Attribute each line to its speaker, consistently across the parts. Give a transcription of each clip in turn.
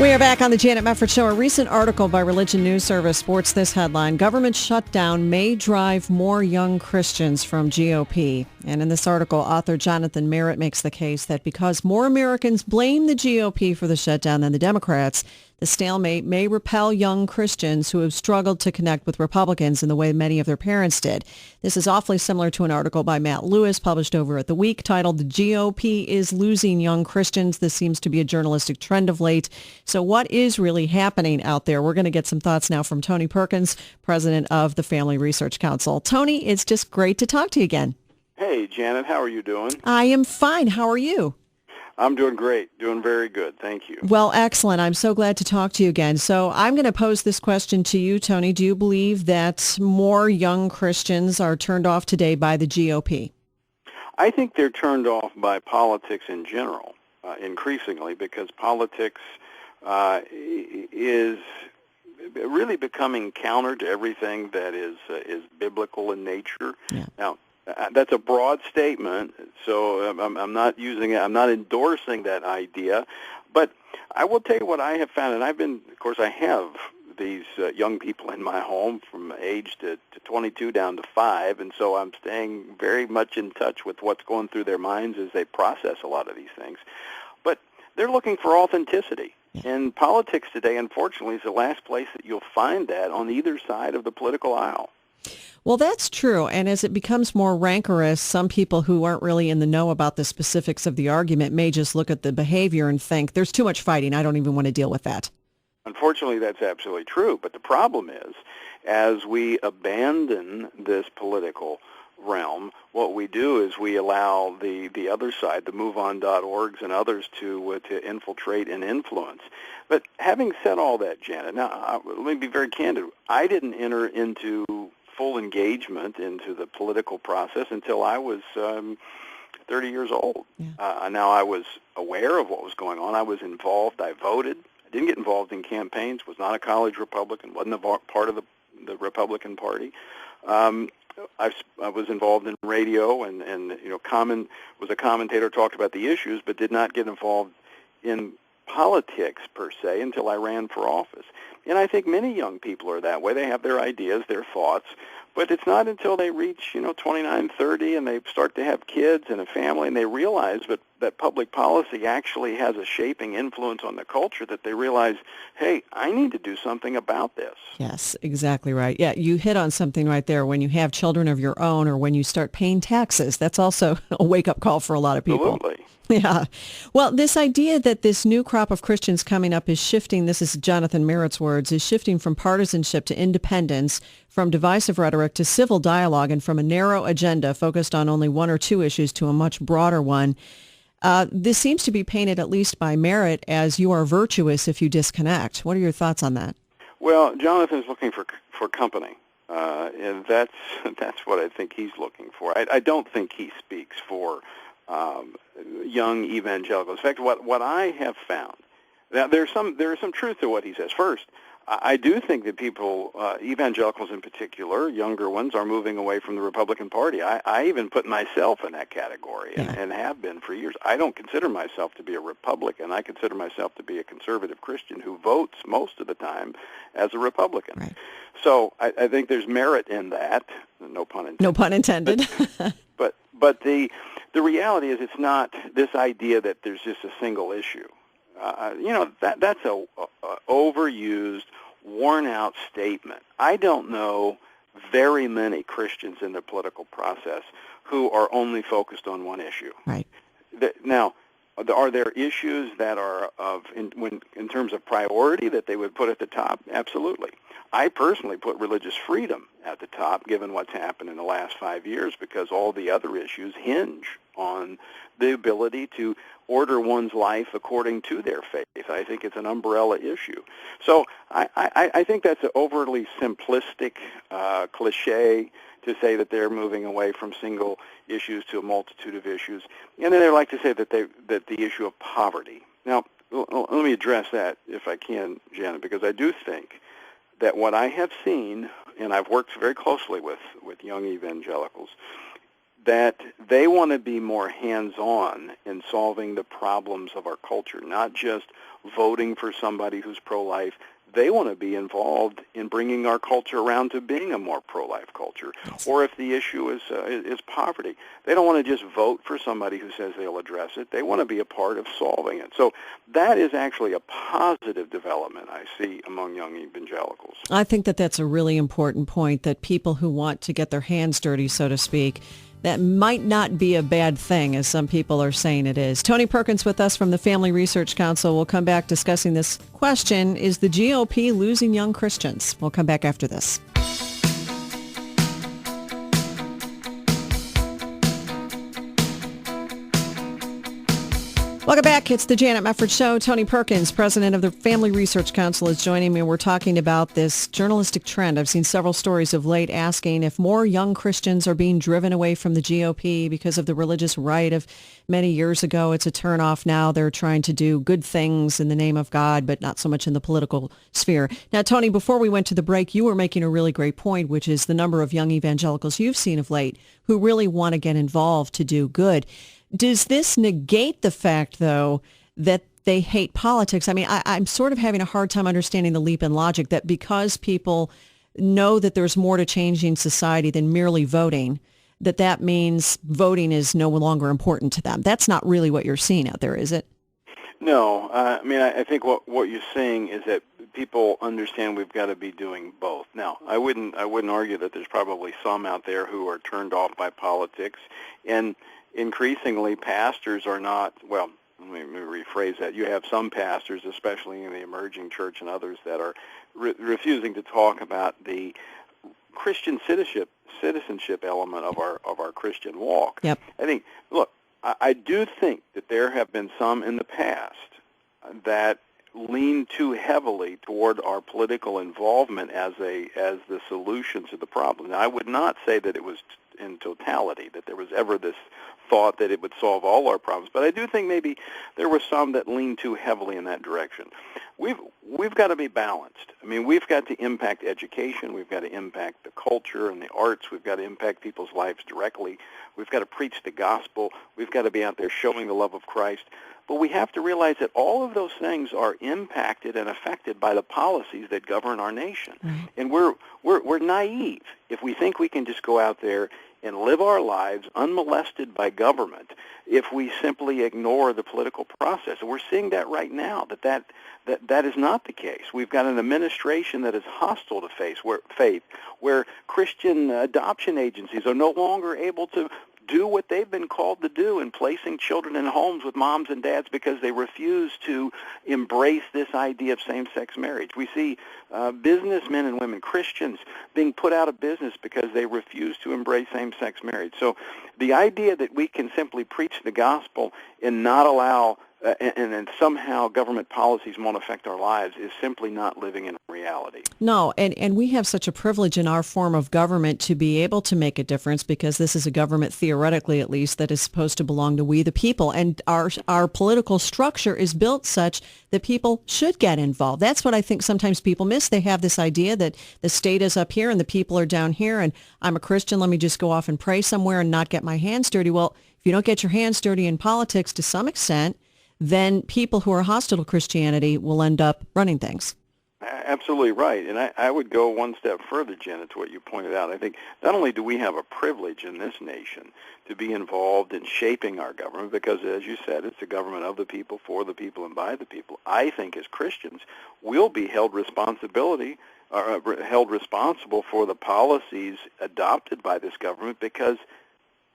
Speaker 1: We are back on the Janet Mefford Show. A recent article by Religion News Service sports this headline: government shutdown may drive more young Christians from GOP. And in this article, author Jonathan Merritt makes the case that because more Americans blame the GOP for the shutdown than the Democrats, the stalemate may repel young Christians who have struggled to connect with Republicans in the way many of their parents did. This is awfully similar to an article by Matt Lewis published over at The Week titled "The GOP is Losing Young Christians." This seems to be a journalistic trend of late. So what is really happening out there? We're going to get some thoughts now from Tony Perkins, president of the Family Research Council. Tony, it's just great to talk to you again.
Speaker 2: Hey, Janet, how are you doing?
Speaker 1: I am fine. How are you?
Speaker 2: I'm doing great. Doing very good. Thank you.
Speaker 1: Well, excellent. I'm so glad to talk to you again. So I'm going to pose this question to you, Tony. Do you believe that more young Christians are turned off today by the GOP?
Speaker 2: I think they're turned off by politics in general, increasingly, because politics is really becoming counter to everything that is biblical in nature.
Speaker 1: Yeah.
Speaker 2: Now, that's a broad statement, so I'm not using it. I'm not endorsing that idea, but I will tell you what I have found, and I have these young people in my home from age to 22 down to 5, and so I'm staying very much in touch with what's going through their minds as they process a lot of these things. But they're looking for authenticity.
Speaker 1: Yeah.
Speaker 2: And politics today, unfortunately, is the last place that you'll find that on either side of the political aisle.
Speaker 1: Well, that's true. And as it becomes more rancorous, some people who aren't really in the know about the specifics of the argument may just look at the behavior and think, there's too much fighting. I don't even want to deal with that.
Speaker 2: Unfortunately, that's absolutely true. But the problem is, as we abandon this political realm, what we do is we allow the other side, the MoveOn.orgs and others, to infiltrate and influence. But having said all that, Janet, now let me be very candid. I didn't enter into full engagement into the political process until I was 30 years old.
Speaker 1: Yeah.
Speaker 2: Now, I was aware of what was going on. I was involved. I voted. I didn't get involved in campaigns, was not a college Republican, wasn't a part of the Republican Party. I was involved in radio and was a commentator, talked about the issues, but did not get involved in politics per se until I ran for office. And I think many young people are that way. They have their ideas, their thoughts, but it's not until they reach 29, 30 and they start to have kids and a family and they realize that public policy actually has a shaping influence on the culture that they realize, hey, I need to do something about this.
Speaker 1: Yes, exactly right. Yeah, you hit on something right there. When you have children of your own or when you start paying taxes, that's also a wake-up call for a lot of people.
Speaker 2: Absolutely.
Speaker 1: Yeah. Well, this idea that this new crop of Christians coming up is shifting, this is Jonathan Merritt's words, is shifting from partisanship to independence, from divisive rhetoric to civil dialogue, and from a narrow agenda focused on only one or two issues to a much broader one. This seems to be painted, at least by Merritt, as you are virtuous if you disconnect. What are your thoughts on that?
Speaker 2: Well, Jonathan's looking for company, and that's what I think he's looking for. I don't think he speaks for young evangelicals. In fact, what I have found, now there is some truth to what he says. First, I do think that people, evangelicals in particular, younger ones, are moving away from the Republican Party. I even put myself in that category and have been for years. I don't consider myself to be a Republican. I consider myself to be a conservative Christian who votes most of the time as a Republican.
Speaker 1: Right.
Speaker 2: So I think there's merit in that. No pun intended.
Speaker 1: No pun intended.
Speaker 2: But the reality is it's not this idea that there's just a single issue. That's a overused, worn-out statement. I don't know very many Christians in the political process who are only focused on one issue.
Speaker 1: Right.
Speaker 2: Now, are there issues that are in terms of priority that they would put at the top? Absolutely. I personally put religious freedom at the top, given what's happened in the last 5 years, because all the other issues hinge on the ability to order one's life according to their faith. I think it's an umbrella issue. So I think that's an overly simplistic cliche to say that they're moving away from single issues to a multitude of issues. And then they like to say that the issue of poverty. Now, let me address that if I can, Janet, because I do think that what I have seen, and I've worked very closely with young evangelicals, that they want to be more hands-on in solving the problems of our culture, not just voting for somebody who's pro-life. They want to be involved in bringing our culture around to being a more pro-life culture. Yes. Or if the issue is poverty, they don't want to just vote for somebody who says they'll address it. They want to be a part of solving it. So that is actually a positive development I see among young evangelicals.
Speaker 1: I think that that's a really important point, that people who want to get their hands dirty, so to speak, that might not be a bad thing, as some people are saying it is. Tony Perkins with us from the Family Research Council. We'll come back discussing this question: is the GOP losing young Christians? We'll come back after this. Welcome back. It's the Janet Mefford Show. Tony Perkins, president of the Family Research Council, is joining me. We're talking about this journalistic trend. I've seen several stories of late asking if more young Christians are being driven away from the GOP because of the religious right of many years ago. It's a turnoff now. They're trying to do good things in the name of God, but not so much in the political sphere. Now, Tony, before we went to the break, you were making a really great point, which is the number of young evangelicals you've seen of late who really want to get involved to do good. Does this negate the fact, though, that they hate politics? I mean, I'm sort of having a hard time understanding the leap in logic that because people know that there's more to changing society than merely voting, that means voting is no longer important to them. That's not really what you're seeing out there, is it?
Speaker 2: No. I think what you're seeing is that people understand we've got to be doing both. Now, I wouldn't argue that there's probably some out there who are turned off by politics, and increasingly, pastors are not, well, let me rephrase that. You have some pastors, especially in the emerging church and others, that are refusing to talk about the Christian citizenship element of our Christian walk.
Speaker 1: Yep.
Speaker 2: I think, look, I do think that there have been some in the past that lean too heavily toward our political involvement as the solution to the problem. Now, I would not say that it was in totality, that there was ever this thought that it would solve all our problems, but I do think maybe there were some that leaned too heavily in that direction. We've got to be balanced. I mean, we've got to impact education, we've got to impact the culture and the arts, we've got to impact people's lives directly, we've got to preach the gospel, we've got to be out there showing the love of Christ. But we have to realize that all of those things are impacted and affected by the policies that govern our nation. Mm-hmm. And we're naive if we think we can just go out there and live our lives unmolested by government if we simply ignore the political process. And we're seeing that right now, that is not the case. We've got an administration that is hostile to faith, where Christian adoption agencies are no longer able to do what they've been called to do in placing children in homes with moms and dads because they refuse to embrace this idea of same-sex marriage. We see businessmen and women, Christians, being put out of business because they refuse to embrace same-sex marriage. So the idea that we can simply preach the gospel and not allow and then somehow government policies won't affect our lives is simply not living in reality.
Speaker 1: No, and we have such a privilege in our form of government to be able to make a difference because this is a government, theoretically at least, that is supposed to belong to we the people. And our political structure is built such that people should get involved. That's what I think sometimes people miss. They have this idea that the state is up here and the people are down here, and I'm a Christian, let me just go off and pray somewhere and not get my hands dirty. Well, if you don't get your hands dirty in politics to some extent, then people who are hostile to Christianity will end up running things.
Speaker 2: Absolutely right. And I would go one step further, Janet, to what you pointed out. I think not only do we have a privilege in this nation to be involved in shaping our government, because, as you said, it's a government of the people, for the people, and by the people. I think as Christians, we'll be held responsible for the policies adopted by this government because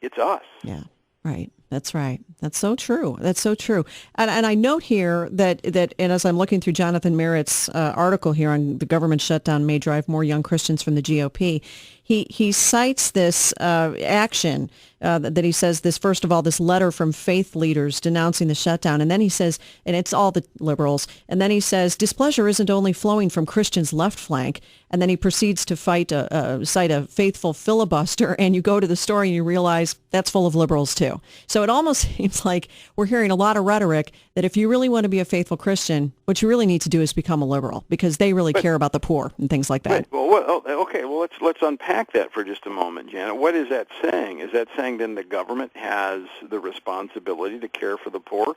Speaker 2: it's us.
Speaker 1: Yeah, right. That's right. That's so true. That's so true. And I note here that and as I'm looking through Jonathan Merritt's article here on the government shutdown may drive more young Christians from the GOP, he cites this action that he says this, first of all, this letter from faith leaders denouncing the shutdown. And then he says, and it's all the liberals. And then he says, displeasure isn't only flowing from Christians' left flank. And then he proceeds to cite a faithful filibuster. And you go to the story and you realize that's full of liberals too. So it almost seems like we're hearing a lot of rhetoric that if you really want to be a faithful Christian, what you really need to do is become a liberal because they really care about the poor and things like that.
Speaker 2: Right. Well, okay. Well, let's unpack that for just a moment, Janet. What is that saying? Is that saying then the government has the responsibility to care for the poor?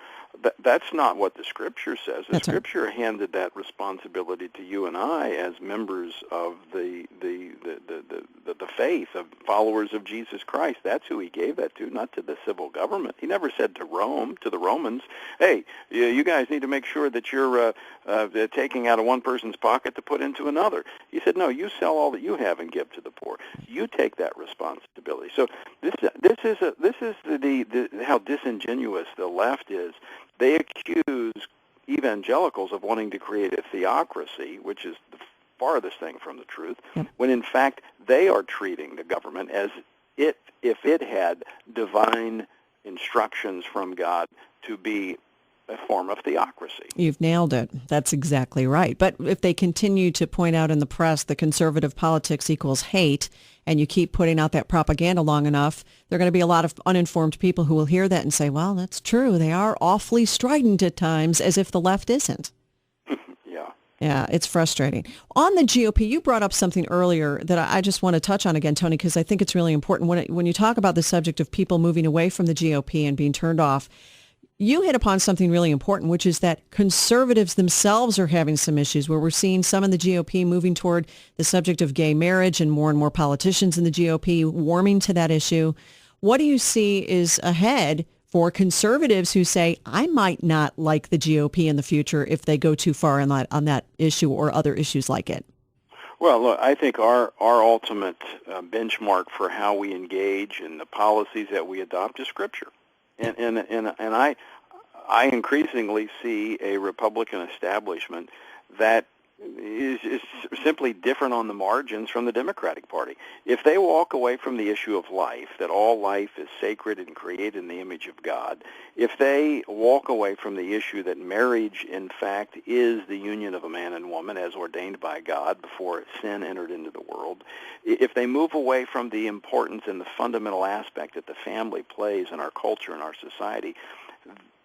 Speaker 2: That's not what the Scripture says. The Scripture handed that responsibility to you and I as members of the faith, of followers of Jesus Christ. That's who he gave that to, not to the civil government. He never said to Rome, to the Romans, hey, you guys need to make sure that you're taking out of one person's pocket to put into another. He said, no, you sell all that you have and give to the poor. You take that responsibility. So this is how disingenuous the left is. They accuse evangelicals of wanting to create a theocracy, which is the farthest thing from the truth, when in fact they are treating the government as if it had divine instructions from God to be a form of theocracy.
Speaker 1: You've nailed it. That's exactly right. But if they continue to point out in the press that conservative politics equals hate, and you keep putting out that propaganda long enough, there are going to be a lot of uninformed people who will hear that and say, well, that's true. They are awfully strident at times, as if the left isn't. Yeah, it's frustrating. On the GOP, you brought up something earlier that I just want to touch on again, Tony, because I think it's really important. When you talk about the subject of people moving away from the GOP and being turned off, you hit upon something really important, which is that conservatives themselves are having some issues where we're seeing some in the GOP moving toward the subject of gay marriage and more politicians in the GOP warming to that issue. What do you see is ahead for conservatives who say, I might not like the GOP in the future if they go too far on that issue or other issues like it?
Speaker 2: Well, look, I think our ultimate benchmark for how we engage in the policies that we adopt is Scripture. And I increasingly see a Republican establishment that is simply different on the margins from the Democratic Party. If they walk away from the issue of life, that all life is sacred and created in the image of God, if they walk away from the issue that marriage, in fact, is the union of a man and woman as ordained by God before sin entered into the world, if they move away from the importance and the fundamental aspect that the family plays in our culture and our society,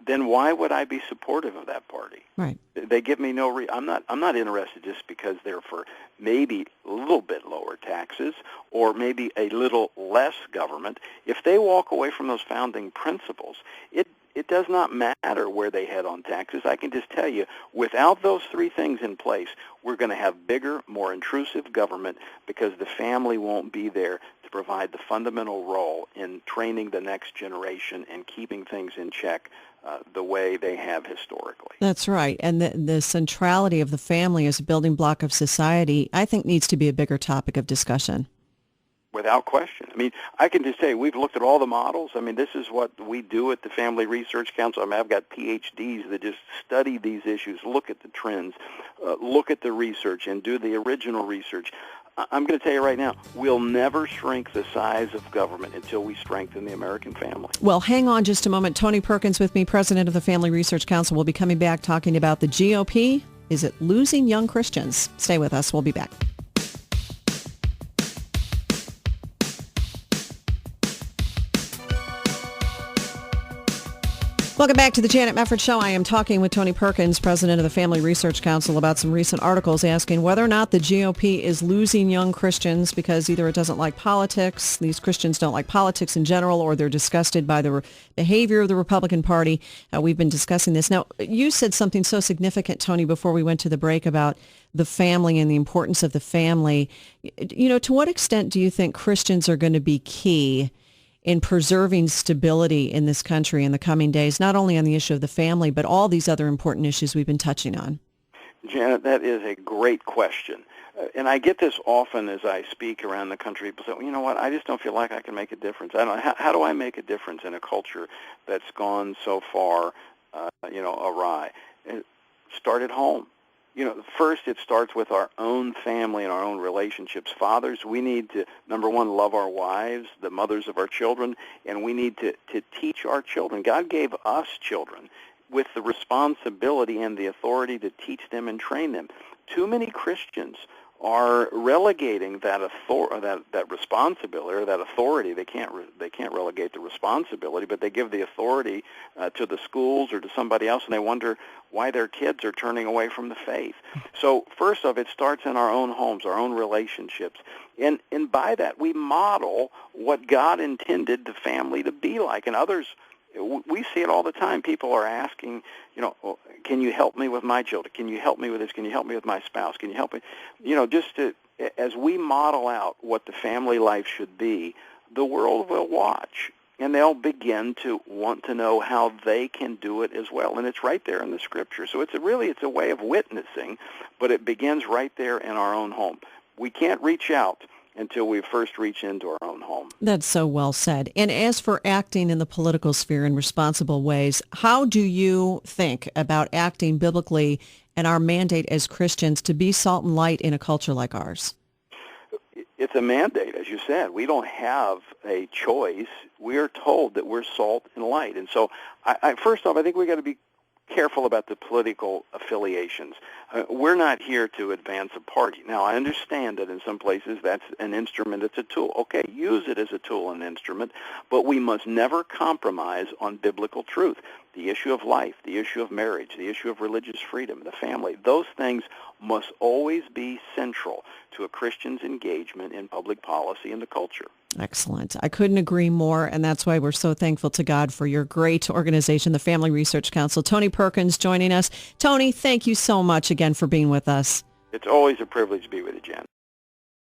Speaker 2: then why would I be supportive of that party?
Speaker 1: Right.
Speaker 2: They give me no I'm not interested just because they're for maybe a little bit lower taxes or maybe a little less government. If they walk away from those founding principles, it does not matter where they head on taxes. I can just tell you, without those three things in place, we're going to have bigger, more intrusive government because the family won't be there to provide the fundamental role in training the next generation and keeping things in check the way they have historically.
Speaker 1: That's right. And the centrality of the family as a building block of society, I think, needs to be a bigger topic of discussion.
Speaker 2: Without question. I mean, I can just say we've looked at all the models. I mean, this is what we do at the Family Research Council. I mean, I've got PhDs that just study these issues, look at the trends, look at the research, and do the original research. I'm going to tell you right now, we'll never shrink the size of government until we strengthen the American family.
Speaker 1: Well, hang on just a moment. Tony Perkins with me, president of the Family Research Council. We'll be coming back talking about the GOP. Is it losing young Christians? Stay with us. We'll be back. Welcome back to the Janet Mefford Show. I am talking with Tony Perkins, president of the Family Research Council, about some recent articles asking whether or not the GOP is losing young Christians because either it doesn't like politics, these Christians don't like politics in general, or they're disgusted by the behavior of the Republican Party. We've been discussing this. Now, you said something so significant, Tony, before we went to the break about the family and the importance of the family. You know, to what extent do you think Christians are going to be key in preserving stability in this country in the coming days, not only on the issue of the family, but all these other important issues we've been touching on?
Speaker 2: Janet, that is a great question. And I get this often as I speak around the country. People say, well, you know what, I just don't feel like I can make a difference. I don't know, how do I make a difference in a culture that's gone so far, awry? Start at home. You know, first it starts with our own family and our own relationships. Fathers, we need to, number one, love our wives, the mothers of our children, and we need to teach our children. God gave us children with the responsibility and the authority to teach them and train them. Too many Christians are relegating that responsibility or that authority. They can't relegate the responsibility, but they give the authority to the schools or to somebody else, and they wonder why their kids are turning away from the faith. So first off, it starts in our own homes, our own relationships, and by that we model what God intended the family to be like. And others, we see it all the time. People are asking, can you help me with my children? Can you help me with this? Can you help me with my spouse? Can you help me? As we model out what the family life should be, the world will watch, and they'll begin to want to know how they can do it as well. And it's right there in the Scripture. So it's a way of witnessing, but it begins right there in our own home. We can't reach out until we first reach into our own home.
Speaker 1: That's so well said. And as for acting in the political sphere in responsible ways, how do you think about acting biblically and our mandate as Christians to be salt and light in a culture like ours?
Speaker 2: It's a mandate, as you said. We don't have a choice. We are told that we're salt and light. And so, first off, I think we've got to be careful about the political affiliations. We're not here to advance a party. Now, I understand that in some places that's an instrument, it's a tool. Okay, use it as a tool and instrument, but we must never compromise on biblical truth. The issue of life, the issue of marriage, the issue of religious freedom, the family, those things must always be central to a Christian's engagement in public policy and the culture.
Speaker 1: Excellent. I couldn't agree more, and that's why we're so thankful to God for your great organization, the Family Research Council. Tony Perkins joining us. Tony, thank you so much again for being with us.
Speaker 2: It's always a privilege to be with you, Jen.